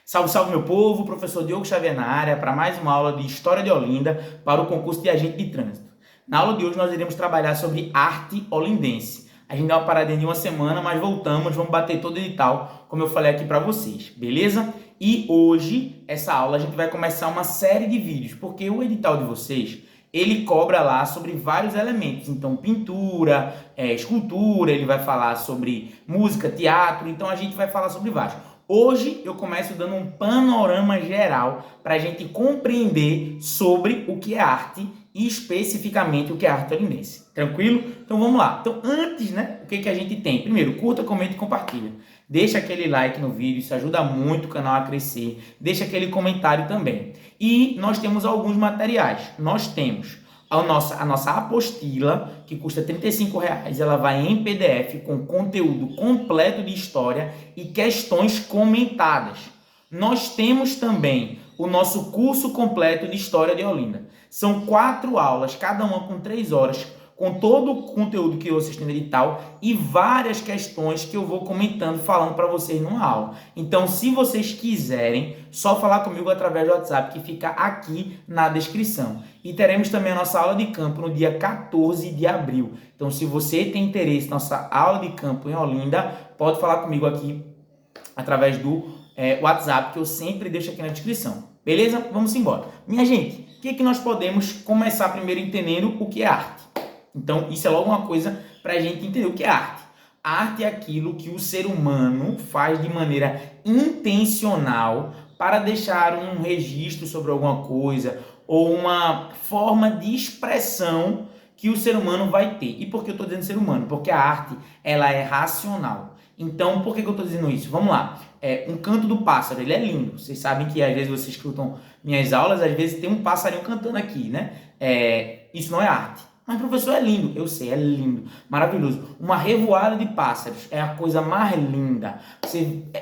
Salve, salve meu povo, professor Diogo Xavier na área para mais uma aula de História de Olinda para o concurso de agente de trânsito. Na aula de hoje nós iremos trabalhar sobre arte olindense. A gente deu uma paradinha de uma semana, mas voltamos, vamos bater todo o edital, como eu falei aqui para vocês, beleza? E hoje, essa aula, a gente vai começar uma série de vídeos, porque o edital de vocês, ele cobra lá sobre vários elementos, então pintura, escultura, ele vai falar sobre música, teatro, então a gente vai falar sobre vários. Hoje eu começo dando um panorama geral para a gente compreender sobre o que é arte e especificamente o que é arte olindense. Tranquilo? Então vamos lá. Então antes, o que a gente tem? Primeiro, curta, comenta e compartilha. Deixa aquele like no vídeo, isso ajuda muito o canal a crescer. Deixa aquele comentário também. E nós temos alguns materiais. Nós temos a nossa apostila, que custa R$35, ela vai em PDF com conteúdo completo de história e questões comentadas. Nós temos também o nosso curso completo de História de Olinda. São 4 aulas, cada uma com 3 horas, com todo o conteúdo que vocês têm no edital e várias questões que eu vou comentando, falando para vocês numa aula. Então, se vocês quiserem, só falar comigo através do WhatsApp, que fica aqui na descrição. E teremos também a nossa aula de campo no dia 14 de abril. Então, se você tem interesse na nossa aula de campo em Olinda, pode falar comigo aqui através do WhatsApp, que eu sempre deixo aqui na descrição. Beleza? Vamos embora. Minha gente, o que nós podemos começar primeiro entendendo o que é arte? Então, isso é logo uma coisa para a gente entender o que é arte. A arte é aquilo que o ser humano faz de maneira intencional para deixar um registro sobre alguma coisa ou uma forma de expressão que o ser humano vai ter. E por que eu estou dizendo ser humano? Porque a arte, ela é racional. Então, por que eu estou dizendo isso? Vamos lá. Um canto do pássaro, ele é lindo. Vocês sabem que às vezes vocês escutam minhas aulas, às vezes tem um passarinho cantando aqui, né? Isso não é arte. Mas, professor, é lindo. Eu sei, é lindo, maravilhoso. Uma revoada de pássaros é a coisa mais linda.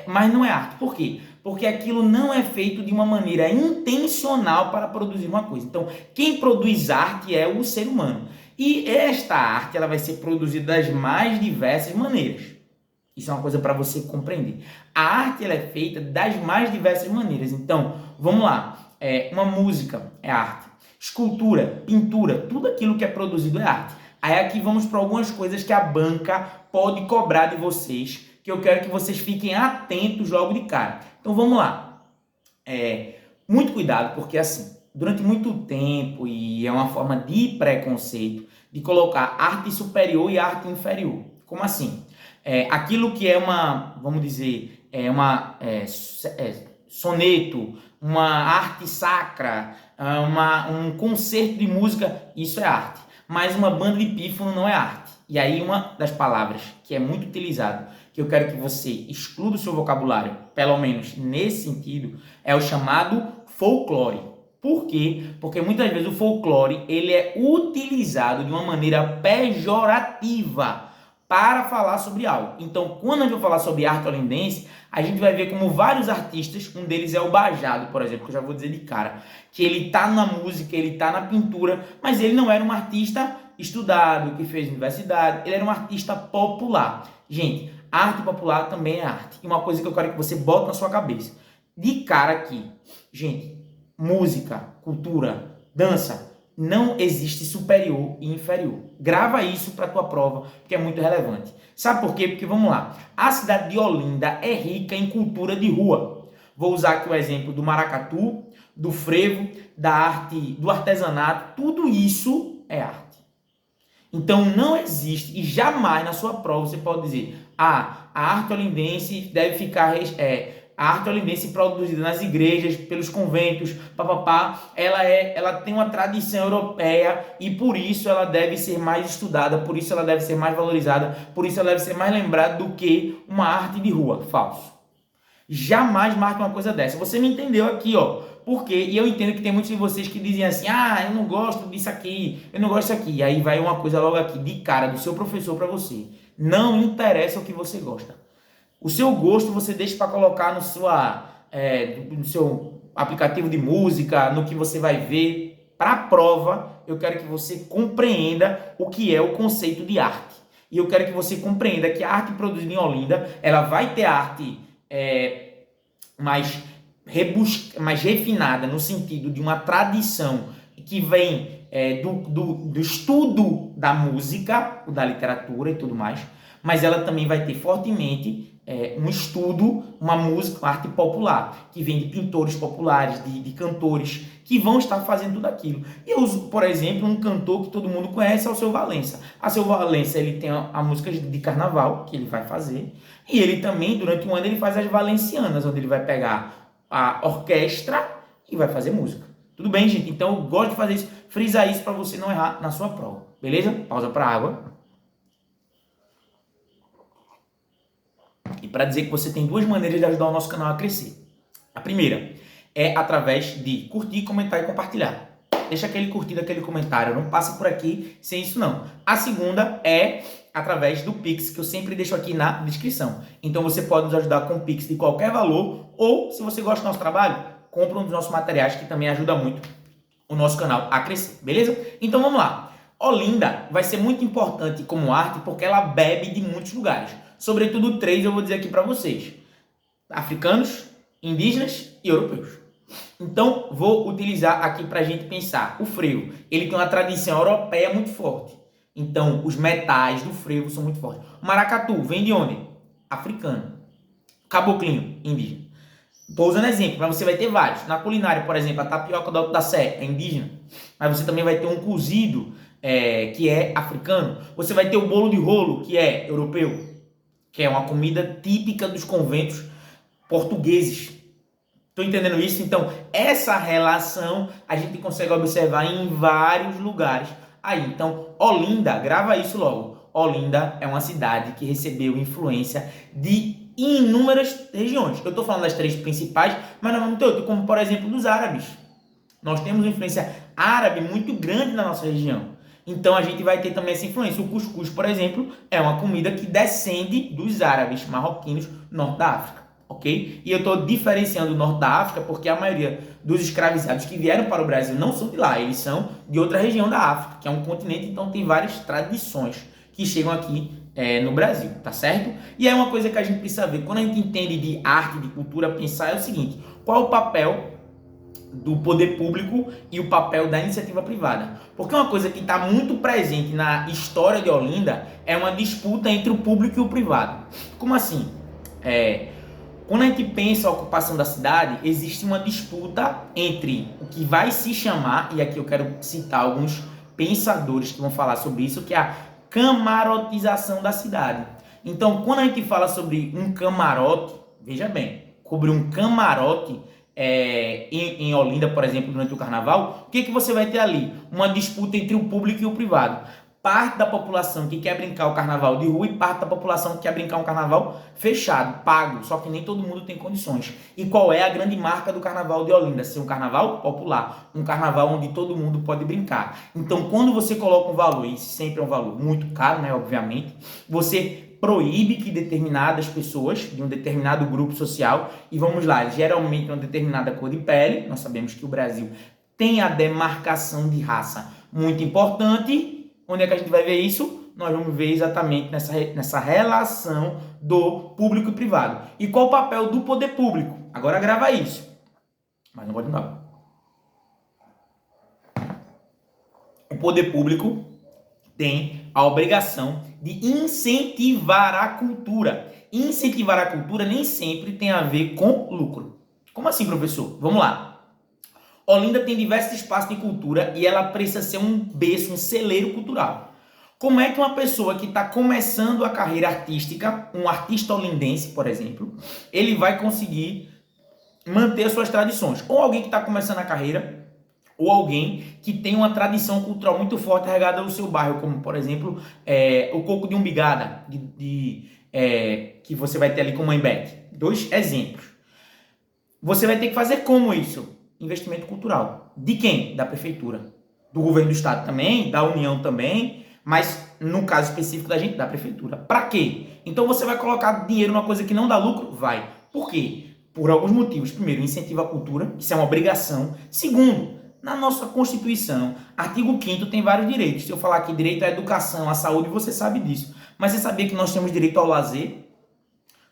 Mas não é arte. Por quê? Porque aquilo não é feito de uma maneira intencional para produzir uma coisa. Então, quem produz arte é o ser humano. E esta arte, ela vai ser produzida das mais diversas maneiras. Isso é uma coisa para você compreender. A arte, ela é feita das mais diversas maneiras. Então, vamos lá. Uma música é arte. Escultura, pintura, tudo aquilo que é produzido é arte. Aí aqui vamos para algumas coisas que a banca pode cobrar de vocês, que eu quero que vocês fiquem atentos logo de cara. Então vamos lá. Muito cuidado, porque assim, durante muito tempo, e é uma forma de preconceito, de colocar arte superior e arte inferior. Como assim? Aquilo que é vamos dizer, soneto, uma arte sacra, um concerto de música, isso é arte. Mas uma banda de pífano não é arte. E aí uma das palavras que é muito utilizada, que eu quero que você exclua do seu vocabulário, pelo menos nesse sentido, é o chamado folclore. Por quê? Porque muitas vezes o folclore ele é utilizado de uma maneira pejorativa para falar sobre algo. Então, quando a gente vai falar sobre arte olindense, a gente vai ver como vários artistas, um deles é o Bajado, por exemplo, que eu já vou dizer de cara, que ele tá na música, ele tá na pintura, mas ele não era um artista estudado, que fez universidade, ele era um artista popular. Gente, arte popular também é arte. E uma coisa que eu quero que você bote na sua cabeça, de cara aqui, gente, música, cultura, dança, não existe superior e inferior. Grava isso para a tua prova, porque é muito relevante. Sabe por quê? Porque, vamos lá, a cidade de Olinda é rica em cultura de rua. Vou usar aqui o exemplo do maracatu, do frevo, da arte, do artesanato. Tudo isso é arte. Então, não existe, e jamais na sua prova você pode dizer a arte olindense deve ficar... A arte olindense produzida nas igrejas, pelos conventos, ela tem uma tradição europeia e por isso ela deve ser mais estudada, por isso ela deve ser mais valorizada, por isso ela deve ser mais lembrada do que uma arte de rua. Falso. Jamais marque uma coisa dessa. Você me entendeu aqui, ó. Por quê? E eu entendo que tem muitos de vocês que dizem assim, eu não gosto disso aqui, eu não gosto disso aqui. E aí vai uma coisa logo aqui, de cara, do seu professor para você. Não interessa o que você gosta. O seu gosto você deixa para colocar no seu aplicativo de música, no que você vai ver. Para a prova, eu quero que você compreenda o que é o conceito de arte. E eu quero que você compreenda que a arte produzida em Olinda, ela vai ter arte mais mais refinada, no sentido de uma tradição que vem do estudo da música, da literatura e tudo mais, mas ela também vai ter fortemente um estudo, uma música, uma arte popular, que vem de pintores populares, de cantores, que vão estar fazendo tudo aquilo. Eu uso, por exemplo, um cantor que todo mundo conhece, é o Seu Valença. A Seu Valença, ele tem a música de carnaval, que ele vai fazer, e ele também, durante um ano, ele faz as valencianas, onde ele vai pegar a orquestra e vai fazer música. Tudo bem, gente? Então, eu gosto de fazer isso, frisar isso para você não errar na sua prova. Beleza? Pausa para água. E para dizer que você tem duas maneiras de ajudar o nosso canal a crescer. A primeira é através de curtir, comentar e compartilhar. Deixa aquele curtido, aquele comentário. Não passa por aqui sem isso não. A segunda é através do Pix, que eu sempre deixo aqui na descrição. Então você pode nos ajudar com Pix de qualquer valor, ou se você gosta do nosso trabalho, compra um dos nossos materiais, que também ajuda muito o nosso canal a crescer, beleza? Então vamos lá. Olinda vai ser muito importante como arte porque ela bebe de muitos lugares. Sobretudo três eu vou dizer aqui para vocês: africanos, indígenas e europeus. Então vou utilizar aqui para a gente pensar. O frevo, ele tem uma tradição europeia muito forte. Então os metais do frevo são muito fortes. O maracatu vem de onde? Africano. Caboclinho, indígena. Estou usando exemplo, mas você vai ter vários. Na culinária, por exemplo, a tapioca do Alto da Sé é indígena, mas você também vai ter um cozido que é africano. Você vai ter o bolo de rolo, que é europeu, que é uma comida típica dos conventos portugueses. Estou entendendo isso? Então, essa relação a gente consegue observar em vários lugares. Aí, então, Olinda, grava isso logo. Olinda é uma cidade que recebeu influência de inúmeras regiões. Eu estou falando das três principais, mas nós vamos ter outro, como por exemplo dos árabes. Nós temos uma influência árabe muito grande na nossa região. Então a gente vai ter também essa influência. O cuscuz, por exemplo, é uma comida que descende dos árabes marroquinos do norte da África, ok? E eu estou diferenciando o norte da África porque a maioria dos escravizados que vieram para o Brasil não são de lá, eles são de outra região da África, que é um continente, então tem várias tradições que chegam aqui no Brasil, tá certo? E é uma coisa que a gente precisa ver, quando a gente entende de arte, de cultura, pensar é o seguinte: qual é o papel do poder público e o papel da iniciativa privada? Porque uma coisa que está muito presente na história de Olinda é uma disputa entre o público e o privado. Como assim? Quando a gente pensa a ocupação da cidade, existe uma disputa entre o que vai se chamar, e aqui eu quero citar alguns pensadores que vão falar sobre isso, que é a camarotização da cidade. Então, quando a gente fala sobre um camarote, veja bem, sobre um camarote em Olinda, por exemplo, durante o carnaval, o que você vai ter ali? Uma disputa entre o público e o privado. Parte da população que quer brincar o carnaval de rua e parte da população que quer brincar um carnaval fechado, pago, só que nem todo mundo tem condições. E qual é a grande marca do carnaval de Olinda? Ser um carnaval popular, um carnaval onde todo mundo pode brincar. Então, quando você coloca um valor, e sempre é um valor muito caro, né, obviamente, você proíbe que determinadas pessoas de um determinado grupo social, e vamos lá, geralmente uma determinada cor de pele, nós sabemos que o Brasil tem a demarcação de raça muito importante. Onde é que a gente vai ver isso? Nós vamos ver exatamente nessa relação do público e privado. E qual o papel do poder público? Agora grava isso. Mas não pode mudar. O poder público tem a obrigação de incentivar a cultura. Incentivar a cultura nem sempre tem a ver com lucro. Como assim, professor? Vamos lá. Olinda tem diversos espaços de cultura e ela precisa ser um berço, um celeiro cultural. Como é que uma pessoa que está começando a carreira artística, um artista olindense, por exemplo, ele vai conseguir manter as suas tradições? Ou alguém que está começando a carreira, ou alguém que tem uma tradição cultural muito forte regada no seu bairro, como, por exemplo, o coco de umbigada, que você vai ter ali com Mãe Beth. Dois exemplos. Você vai ter que fazer como isso? Investimento cultural. De quem? Da prefeitura. Do governo do estado também, da União também, mas no caso específico da gente, da prefeitura. Para quê? Então você vai colocar dinheiro numa coisa que não dá lucro? Vai. Por quê? Por alguns motivos. Primeiro, incentiva a cultura, isso é uma obrigação. Segundo, na nossa Constituição, artigo 5º tem vários direitos. Se eu falar aqui direito à educação, à saúde, você sabe disso. Mas você sabia que nós temos direito ao lazer?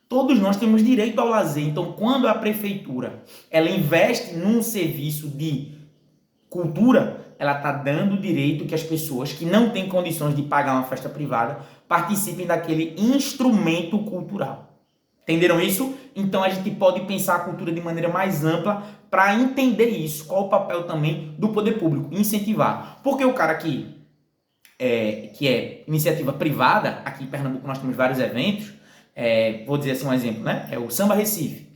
Todos nós temos direito ao lazer. Então, quando a prefeitura ela investe num serviço de cultura, ela está dando o direito que as pessoas que não têm condições de pagar uma festa privada participem daquele instrumento cultural. Entenderam isso? Então a gente pode pensar a cultura de maneira mais ampla para entender isso. Qual o papel também do poder público? Incentivar. Porque o cara que é iniciativa privada, aqui em Pernambuco nós temos vários eventos, vou dizer assim um exemplo, né? É o Samba Recife.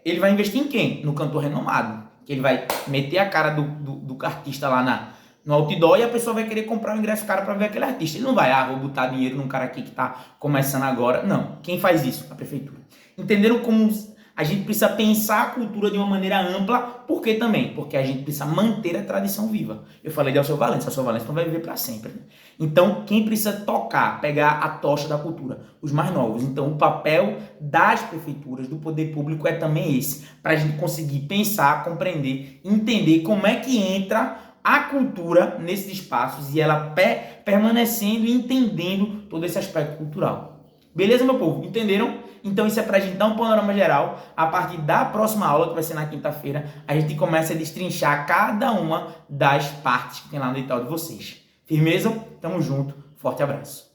Ele vai investir em quem? No cantor renomado. Que ele vai meter a cara do artista lá no outdoor e a pessoa vai querer comprar o ingresso caro para ver aquele artista. Ele não vai, vou botar dinheiro num cara aqui que está começando agora. Não. Quem faz isso? A prefeitura. Entenderam como a gente precisa pensar a cultura de uma maneira ampla? Por que também? Porque a gente precisa manter a tradição viva. Eu falei de Alceu Valença. Alceu Valença não vai viver para sempre. Né? Então, quem precisa tocar, pegar a tocha da cultura? Os mais novos. Então, o papel das prefeituras, do poder público é também esse. Para a gente conseguir pensar, compreender, entender como é que entra a cultura nesses espaços e ela permanecendo e entendendo todo esse aspecto cultural. Beleza, meu povo? Entenderam? Então isso é pra gente dar um panorama geral. A partir da próxima aula, que vai ser na quinta-feira, a gente começa a destrinchar cada uma das partes que tem lá no edital de vocês. Firmeza? Tamo junto. Forte abraço.